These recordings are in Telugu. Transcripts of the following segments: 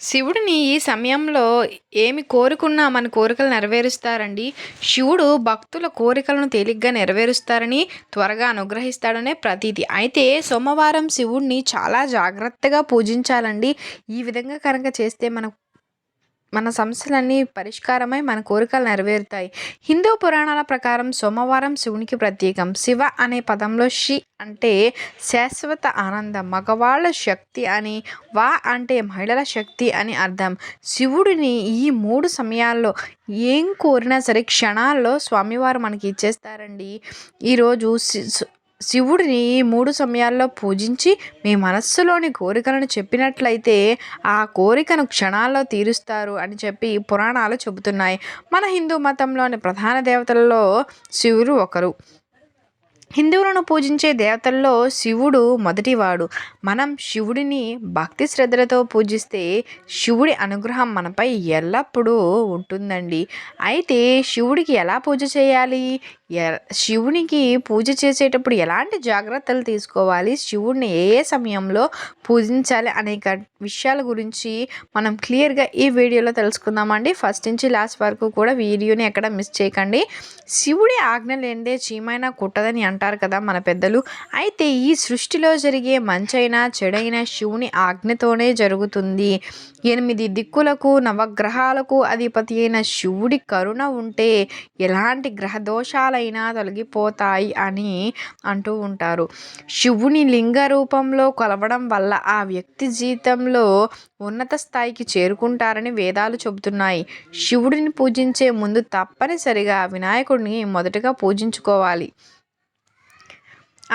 శివుడిని ఈ సమయంలో ఏమి కోరుకున్నా మన కోరికలు నెరవేరుస్తారండి. శివుడు భక్తుల కోరికలను తేలిగ్గా నెరవేరుస్తారని, త్వరగా అనుగ్రహిస్తాడనే ప్రతీతి. అయితే సోమవారం శివుడిని చాలా జాగ్రత్తగా పూజించాలండి. ఈ విధంగా కనుక చేస్తే మన సమస్యలన్నీ పరిష్కారమై మన కోరికలు నెరవేరుతాయి. హిందూ పురాణాల ప్రకారం సోమవారం శివునికి ప్రత్యేకం. శివ అనే పదంలో షి అంటే శాశ్వత ఆనందం, మగవాళ్ళ శక్తి అని, వా అంటే మహిళల శక్తి అని అర్థం. శివుడిని ఈ 3 సమయాల్లో ఏం కోరినా సరే క్షణాల్లో స్వామివారు మనకి ఇచ్చేస్తారండి. ఈరోజు శివుడిని ఈ 3 సమయాల్లో పూజించి మీ మనస్సులోని కోరికలను చెప్పినట్లయితే ఆ కోరికను క్షణాల్లో తీరుస్తారు అని చెప్పి పురాణాలు చెబుతున్నాయి. మన హిందూ మతంలోని ప్రధాన దేవతలలో శివుడు ఒకరు. హిందువులను పూజించే దేవతల్లో శివుడు మొదటివాడు. మనం శివుడిని భక్తి శ్రద్ధలతో పూజిస్తే శివుడి అనుగ్రహం మనపై ఎల్లప్పుడూ ఉంటుందండి. అయితే శివుడికి ఎలా పూజ చేయాలి? శివునికి పూజ చేసేటప్పుడు ఎలాంటి జాగ్రత్తలు తీసుకోవాలి? శివుడిని ఏ ఏ సమయంలో పూజించాలి అనేక విషయాల గురించి మనం క్లియర్గా ఈ వీడియోలో తెలుసుకుందామండి. ఫస్ట్ నుంచి లాస్ట్ వరకు కూడా వీడియోని ఎక్కడ మిస్ చేయకండి. శివుడి ఆజ్ఞ లేనిదే చీమైనా కుట్టదని అంటారు కదా మన పెద్దలు. అయితే ఈ సృష్టిలో జరిగే మంచైనా చెడైనా శివుని ఆజ్ఞతోనే జరుగుతుంది. 8 దిక్కులకు నవగ్రహాలకు అధిపతి అయిన శివుడి కరుణ ఉంటే ఎలాంటి గ్రహ దోషాలైనా తొలగిపోతాయి అని అంటూ ఉంటారు. శివుని లింగ రూపంలో కొలవడం వల్ల ఆ వ్యక్తి జీవితంలో ఉన్నత స్థాయికి చేరుకుంటారని వేదాలు చెబుతున్నాయి. శివుడిని పూజించే ముందు తప్పనిసరిగా వినాయకుడిని మొదటగా పూజించుకోవాలి.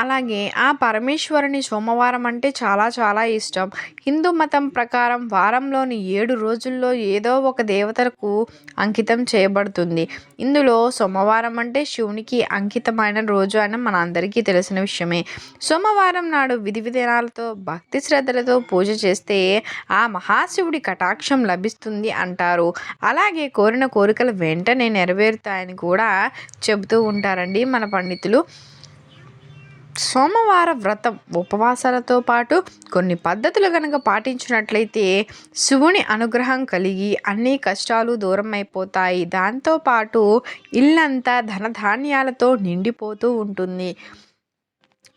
అలాగే ఆ పరమేశ్వరుని సోమవారం అంటే చాలా చాలా ఇష్టం. హిందూ మతం ప్రకారం వారంలోని 7 రోజుల్లో ఏదో ఒక దేవతలకు అంకితం చేయబడుతుంది. ఇందులో సోమవారం అంటే శివునికి అంకితమైన రోజు అని మనందరికీ తెలిసిన విషయమే. సోమవారం నాడు విధి విధానాలతో భక్తి శ్రద్ధలతో పూజ చేస్తే ఆ మహాశివుడి కటాక్షం లభిస్తుంది అంటారు. అలాగే కోరిన కోరికలు వెంటనే నెరవేరుతాయని కూడా చెబుతూ ఉంటారండి మన పండితులు. సోమవార వ్రతం ఉపవాసాలతో పాటు కొన్ని పద్ధతులు కనుక పాటించినట్లయితే శివుని అనుగ్రహం కలిగి అన్ని కష్టాలు దూరం అయిపోతాయి. దాంతోపాటు ఇల్లంతా ధనధాన్యాలతో నిండిపోతూ ఉంటుంది.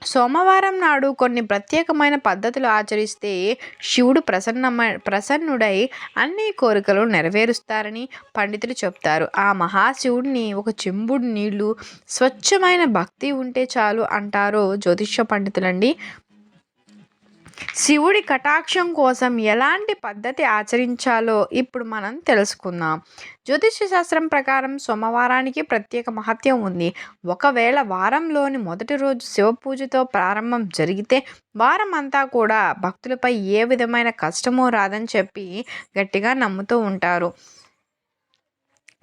సోమవారం నాడు కొన్ని ప్రత్యేకమైన పద్ధతులు ఆచరిస్తే శివుడు ప్రసన్నుడై అన్ని కోరికలు నెరవేరుస్తారని పండితులు చెప్తారు. ఆ మహాశివుడిని ఒక చెంబుడు నీళ్లు స్వచ్ఛమైన భక్తి ఉంటే చాలు అంటారు జ్యోతిష్య పండితులండి. శివుడి కటాక్షం కోసం ఎలాంటి పద్ధతి ఆచరించాలో ఇప్పుడు మనం తెలుసుకుందాం. జ్యోతిష్య శాస్త్రం ప్రకారం సోమవారానికి ప్రత్యేక మహత్యం ఉంది. ఒకవేళ వారంలోని మొదటి రోజు శివ పూజతో ప్రారంభం జరిగితే వారం అంతా కూడా భక్తులపై ఏ విధమైన కష్టమూ రాదని చెప్పి గట్టిగా నమ్ముతూ ఉంటారు.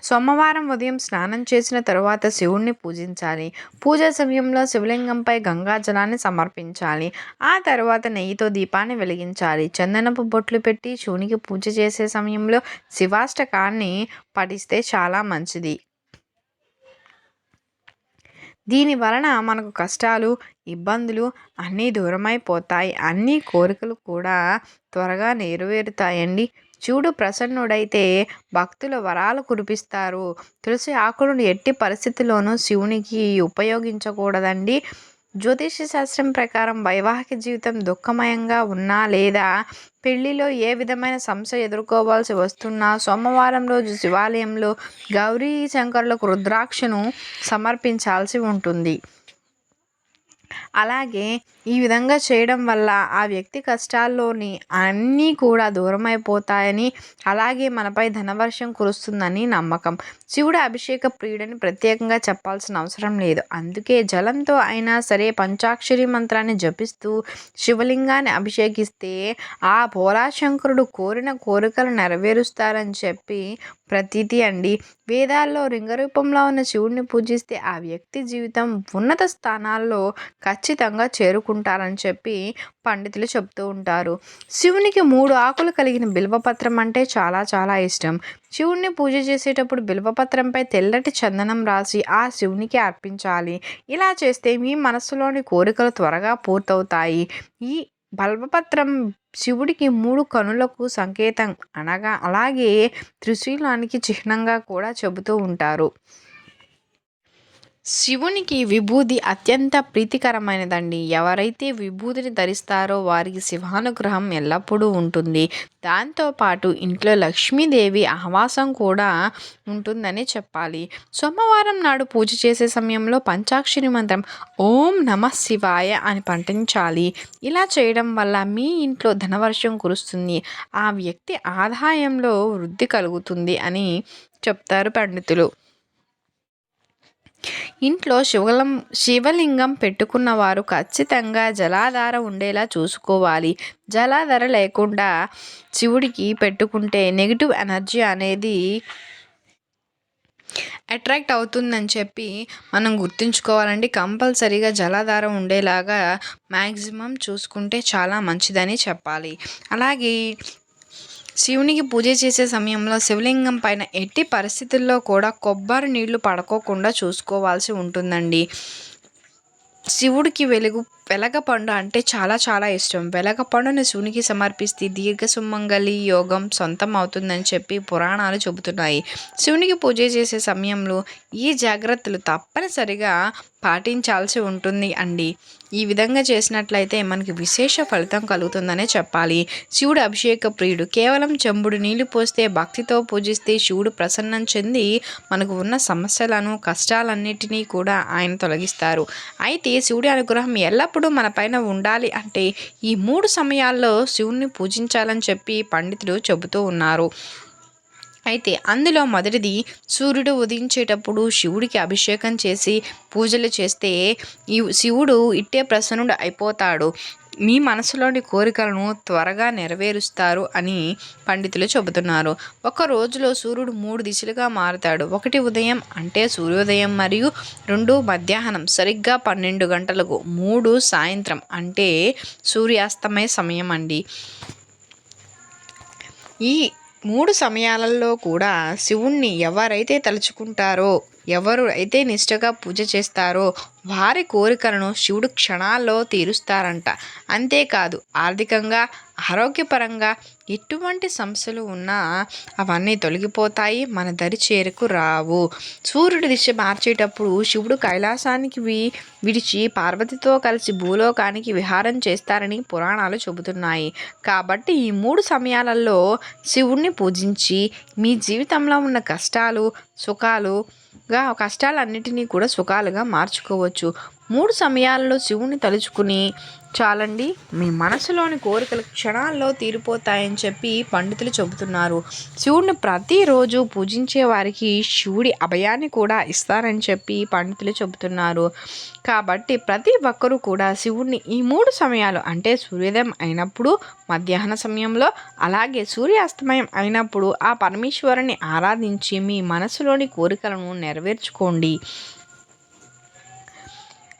సోమవారం ఉదయం స్నానం చేసిన తరువాత శివుణ్ణి పూజించాలి. పూజా సమయంలో శివలింగంపై గంగాజలాన్ని సమర్పించాలి. ఆ తర్వాత నెయ్యితో దీపాన్ని వెలిగించాలి. చందనపు బొట్లు పెట్టి శివునికి పూజ చేసే సమయంలో శివాష్టకాన్ని పఠిస్తే చాలా మంచిది. దీని వలన మనకు కష్టాలు, ఇబ్బందులు అన్నీ దూరమైపోతాయి. అన్ని కోరికలు కూడా త్వరగా నెరవేరుతాయండి. శివుడు ప్రసన్నుడైతే భక్తుల వరాలు కురిపిస్తారు. తులసి ఆకులను ఎట్టి పరిస్థితుల్లోనూ శివునికి ఉపయోగించకూడదండి. జ్యోతిష శాస్త్రం ప్రకారం వైవాహిక జీవితం దుఃఖమయంగా ఉన్నా లేదా పెళ్లిలో ఏ విధమైన సమస్య ఎదుర్కోవాల్సి వస్తున్నా సోమవారం రోజు శివాలయంలో గౌరీ శంకరులకు రుద్రాక్షను సమర్పించాల్సి ఉంటుంది. అలాగే ఈ విధంగా చేయడం వల్ల ఆ వ్యక్తి కష్టాల్లోని అన్నీ కూడా దూరమైపోతాయని, అలాగే మనపై ధనవర్షం కురుస్తుందని నమ్మకం. శివుడు అభిషేక ప్రియుడని ప్రత్యేకంగా చెప్పాల్సిన అవసరం లేదు. అందుకే జలంతో అయినా సరే పంచాక్షరి మంత్రాన్ని జపిస్తూ శివలింగాన్ని అభిషేకిస్తే ఆ భోళాశంకరుడు కోరిన కోరికలు నెరవేరుస్తారని చెప్పి ప్రతీతి అండి. వేదాల్లో లింగరూపంలో ఉన్న శివుడిని పూజిస్తే ఆ వ్యక్తి జీవితం ఉన్నత స్థానాల్లో ఖచ్చితంగా చేరుకుంటారని చెప్పి పండితులు చెప్తూ ఉంటారు. శివునికి 3 ఆకులు కలిగిన బిల్వపత్రం అంటే చాలా చాలా ఇష్టం. శివుణ్ణి పూజ చేసేటప్పుడు బిల్వపత్రంపై తెల్లటి చందనం రాసి ఆ శివునికి అర్పించాలి. ఇలా చేస్తే మీ మనస్సులోని కోరికలు త్వరగా పూర్తవుతాయి. ఈ బల్బపత్రం శివుడికి 3 కనులకు సంకేతం అనగా అలాగే త్రిశూలానికి చిహ్నంగా కూడా చెబుతూ ఉంటారు. శివునికి విభూది అత్యంత ప్రీతికరమైనదండి. ఎవరైతే విభూదిని ధరిస్తారో వారికి శివానుగ్రహం ఎల్లప్పుడూ ఉంటుంది. దాంతో పాటు ఇంట్లో లక్ష్మీదేవి ఆవాసం కూడా ఉంటుందని చెప్పాలి. సోమవారం నాడు పూజ చేసే సమయంలో పంచాక్షరి మంత్రం ఓం నమః శివాయ అని పఠించాలి. ఇలా చేయడం వల్ల మీ ఇంట్లో ధనవర్షం కురుస్తుంది. ఆ వ్యక్తి ఆదాయంలో వృద్ధి కలుగుతుంది అని చెప్తారు పండితులు. ఇంట్లో శివలింగం పెట్టుకున్న వారు ఖచ్చితంగా జలాధార ఉండేలా చూసుకోవాలి. జలాధార లేకుండా శివుడికి పెట్టుకుంటే నెగిటివ్ ఎనర్జీ అనేది అట్రాక్ట్ అవుతుందని చెప్పి మనం గుర్తుంచుకోవాలండి. కంపల్సరీగా జలాధార ఉండేలాగా మ్యాక్సిమం చూసుకుంటే చాలా మంచిదని చెప్పాలి. అలాగే శివునికి పూజ చేసే సమయంలో శివలింగం పైన ఎట్టి పరిస్థితుల్లో కూడా కొబ్బరి నీళ్లు పడుకోకుండా చూసుకోవాల్సి ఉంటుందండి. శివుడికి వెలగపండు అంటే చాలా చాలా ఇష్టం. వెలగపండుని శివునికి సమర్పిస్తే దీర్ఘ సుమంగళి యోగం సొంతం అవుతుందని చెప్పి పురాణాలు చెబుతున్నాయి. శివునికి పూజ చేసే సమయంలో ఈ జాగ్రత్తలు తప్పనిసరిగా పాటించాల్సి ఉంటుంది అండి. ఈ విధంగా చేసినట్లయితే మనకి విశేష ఫలితం కలుగుతుందనే చెప్పాలి. శివుడు అభిషేక ప్రియుడు. కేవలం చెంబుడు నీళ్లు పోస్తే భక్తితో పూజిస్తే శివుడు ప్రసన్నం చెంది మనకు ఉన్న సమస్యలను కష్టాలన్నిటినీ కూడా ఆయన తొలగిస్తారు. అయితే శివుడి అనుగ్రహం ఎల్లప్పుడూ మన పైన ఉండాలి అంటే ఈ 3 సమయాల్లో శివుణ్ణి పూజించాలని చెప్పి పండితులు చెబుతూ ఉన్నారు. అయితే అందులో మొదటిది సూర్యుడు ఉదయించేటప్పుడు శివుడికి అభిషేకం చేసి పూజలు చేస్తే ఈ శివుడు ఇట్టే ప్రసన్నుడు అయిపోతాడు. మీ మనసులోని కోరికలను త్వరగా నెరవేరుస్తారు అని పండితులు చెబుతున్నారు. ఒక రోజులో సూర్యుడు 3 దిశలుగా మారుతాడు. 1 ఉదయం అంటే సూర్యోదయం, మరియు 2 మధ్యాహ్నం సరిగ్గా 12 గంటలకు, 3 సాయంత్రం అంటే సూర్యాస్తమయ సమయం అండి. ఈ 3 సమయాలలో కూడా శివుణ్ణి ఎవరైతే తలుచుకుంటారో, ఎవరు అయితే నిష్ఠగా పూజ చేస్తారో వారి కోరికలను శివుడు క్షణాల్లో తీరుస్తారంట. అంతేకాదు ఆర్థికంగా, ఆరోగ్యపరంగా ఎటువంటి సమస్యలు ఉన్నా అవన్నీ తొలగిపోతాయి, మన దరి చేరుకు రావు. సూర్యుడి దిశ మార్చేటప్పుడు శివుడు కైలాసానికి విడిచి పార్వతితో కలిసి భూలోకానికి విహారం చేస్తారని పురాణాలు చెబుతున్నాయి. కాబట్టి ఈ 3 సమయాలలో శివుణ్ణి పూజించి మీ జీవితంలో ఉన్న కష్టాలన్నిటినీ కూడా సుఖాలుగా మార్చుకోవచ్చు. 3 సమయాలలో శివుని తలుచుకుని చాలండి, మీ మనసులోని కోరికలు క్షణాల్లో తీరిపోతాయని చెప్పి పండితులు చెబుతున్నారు. శివుడిని ప్రతిరోజు పూజించే వారికి శివుడి అభయాన్ని కూడా ఇస్తారని చెప్పి పండితులు చెబుతున్నారు. కాబట్టి ప్రతి ఒక్కరూ కూడా శివుడిని ఈ 3 సమయాలు అంటే సూర్యోదయం అయినప్పుడు, మధ్యాహ్న సమయంలో, అలాగే సూర్యాస్తమయం అయినప్పుడు ఆ పరమేశ్వరుని ఆరాధించి మీ మనసులోని కోరికలను నెరవేర్చుకోండి.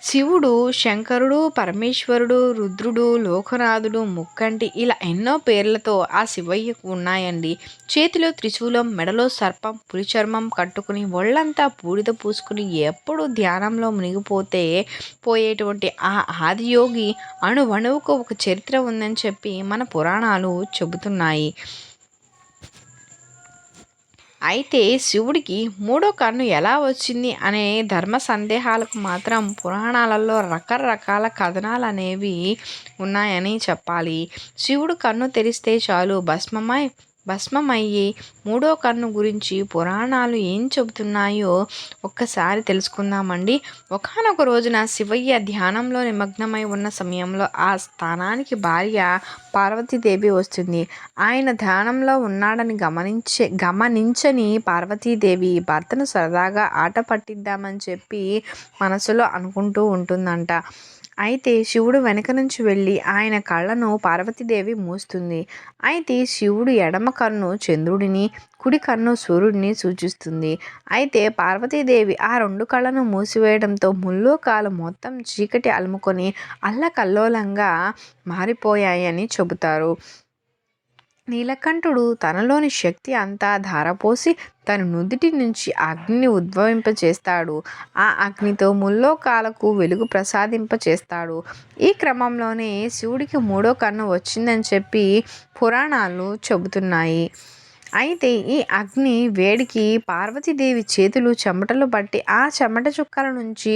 శివుడు శంకరుడు, పరమేశ్వరుడు, రుద్రుడు, లోకనాథుడు, ముక్కంటి ఇలా ఎన్నో పేర్లతో ఆ శివయ్యకు ఉన్నాయండి. చేతిలో త్రిశూలం, మెడలో సర్పం, పులి చర్మం కట్టుకుని ఒళ్ళంతా బూడిద పూసుకుని ఎప్పుడు ధ్యానంలో పోయేటువంటి ఆ ఆదియోగి అణువణువుకు ఒక చరిత్ర ఉందని చెప్పి మన పురాణాలు చెబుతున్నాయి. అయితే శివుడికి 3వ కన్ను ఎలా వచ్చింది అనే ధర్మ సందేహాలకు మాత్రం పురాణాలలో రకరకాల కథనాలు అనేవి ఉన్నాయని చెప్పాలి. శివుడు కన్ను తెరిస్తే చాలు భస్మమయ్యి 3వ కన్ను గురించి పురాణాలు ఏం చెబుతున్నాయో ఒక్కసారి తెలుసుకుందామండి. ఒకానొక రోజున శివయ్య ధ్యానంలో నిమగ్నమై ఉన్న సమయంలో ఆ స్థానానికి భార్య పార్వతీదేవి వస్తుంది. ఆయన ధ్యానంలో ఉన్నాడని గమనించని పార్వతీదేవి భర్తను సరదాగా ఆట పట్టిద్దామని చెప్పి మనసులో అనుకుంటూ ఉంటుందంట. అయితే శివుడు వెనక నుంచి వెళ్ళి ఆయన కళ్ళను పార్వతీదేవి మూస్తుంది. అయితే శివుడు ఎడమ కన్ను చంద్రుడిని, కుడి కన్ను సూర్యుడిని సూచిస్తుంది. అయితే పార్వతీదేవి ఆ 2 కళ్ళను మూసివేయడంతో ముల్లోకాలు మొత్తం చీకటి అలుముకొని అల్లకల్లోలంగా మారిపోయాయని చెబుతారు. నీలకంఠుడు తనలోని శక్తి అంతా ధారపోసి తన నుదిటి నుంచి అగ్నిని ఉద్భవింపచేస్తాడు. ఆ అగ్నితో ముల్లోకాలకు వెలుగు ప్రసాదింపచేస్తాడు. ఈ క్రమంలోనే శివుడికి మూడో కన్ను వచ్చిందని చెప్పి పురాణాలు చెబుతున్నాయి. అయితే ఈ అగ్ని వేడికి పార్వతీదేవి చేతులు చెమటలు పట్టి ఆ చెమట చుక్కల నుంచి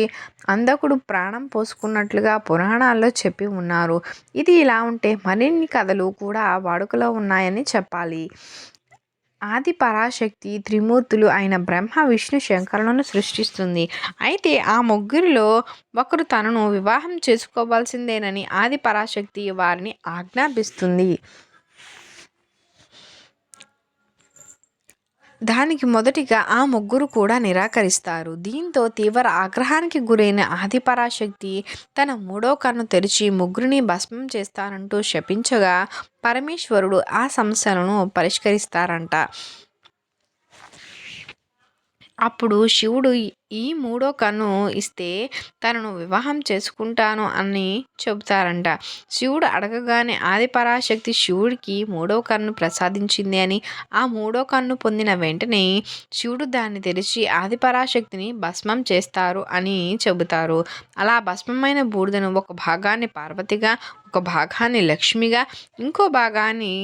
అంధకుడు ప్రాణం పోసుకున్నట్లుగా పురాణాల్లో చెప్పి ఉన్నారు. ఇది ఇలా ఉంటే మరిన్ని కథలు కూడా వాడుకలో ఉన్నాయని చెప్పాలి. ఆది పరాశక్తి త్రిమూర్తులు అయిన బ్రహ్మ విష్ణు శంకరులను సృష్టిస్తుంది. అయితే ఆ ముగ్గురిలో ఒకరు తనను వివాహం చేసుకోవాల్సిందేనని ఆది పరాశక్తి వారిని ఆజ్ఞాపిస్తుంది. దానికి మొదటిగా ఆ ముగ్గురు కూడా నిరాకరిస్తారు. దీంతో తీవ్ర ఆగ్రహానికి గురైన ఆదిపరాశక్తి తన మూడో కన్ను తెరిచి ముగ్గురిని భస్మం చేస్తానంటూ శపించగా పరమేశ్వరుడు ఆ సమస్యలను పరిష్కరిస్తారంట. అప్పుడు శివుడు ఈ మూడో కన్ను ఇస్తే తనను వివాహం చేసుకుంటాను అని చెబుతారంట. శివుడు అడగగానే ఆదిపరాశక్తి శివుడికి మూడో కన్ను ప్రసాదించింది అని, ఆ మూడో కన్ను పొందిన వెంటనే శివుడు దాన్ని తెరిచి ఆదిపరాశక్తిని భస్మం చేస్తారు అని చెబుతారు. అలా భస్మమైన బూడిదను ఒక భాగాన్ని పార్వతిగా, ఒక భాగాన్ని లక్ష్మిగా, ఇంకో భాగాన్ని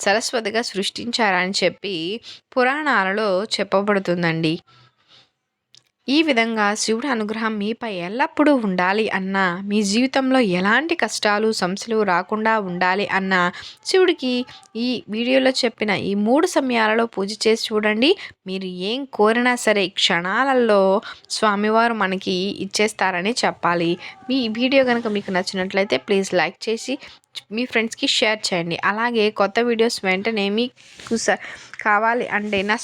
సరస్వతిగా సృష్టించారని చెప్పి పురాణాలలో చెప్పబడుతుందండి. ఈ విధంగా శివుడి అనుగ్రహం మీపై ఎల్లప్పుడూ ఉండాలి అన్నా, మీ జీవితంలో ఎలాంటి కష్టాలు సమస్యలు రాకుండా ఉండాలి అన్నా శివుడికి ఈ వీడియోలో చెప్పిన ఈ 3 సమయాలలో పూజ చేసి చూడండి. మీరు ఏం కోరినా సరే క్షణాలలో స్వామివారు మనకి ఇచ్చేస్తారని చెప్పాలి. మీ వీడియో కనుక మీకు నచ్చినట్లయితే ప్లీజ్ లైక్ చేసి మీ ఫ్రెండ్స్కి షేర్ చేయండి. అలాగే కొత్త వీడియోస్ వెంటనే మీకు కావాలి అంటే నా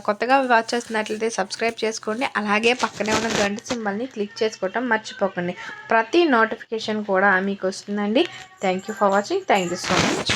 కొత్తగా వాచ్ చేస్తున్నట్లయితే సబ్స్క్రైబ్ చేసుకోండి. అలాగే పక్కనే ఉన్న గంట సింబల్ని క్లిక్ చేసుకోవటం మర్చిపోకండి. ప్రతి నోటిఫికేషన్ కూడా మీకు వస్తుందండి. Thank you for watching. Thank you so much.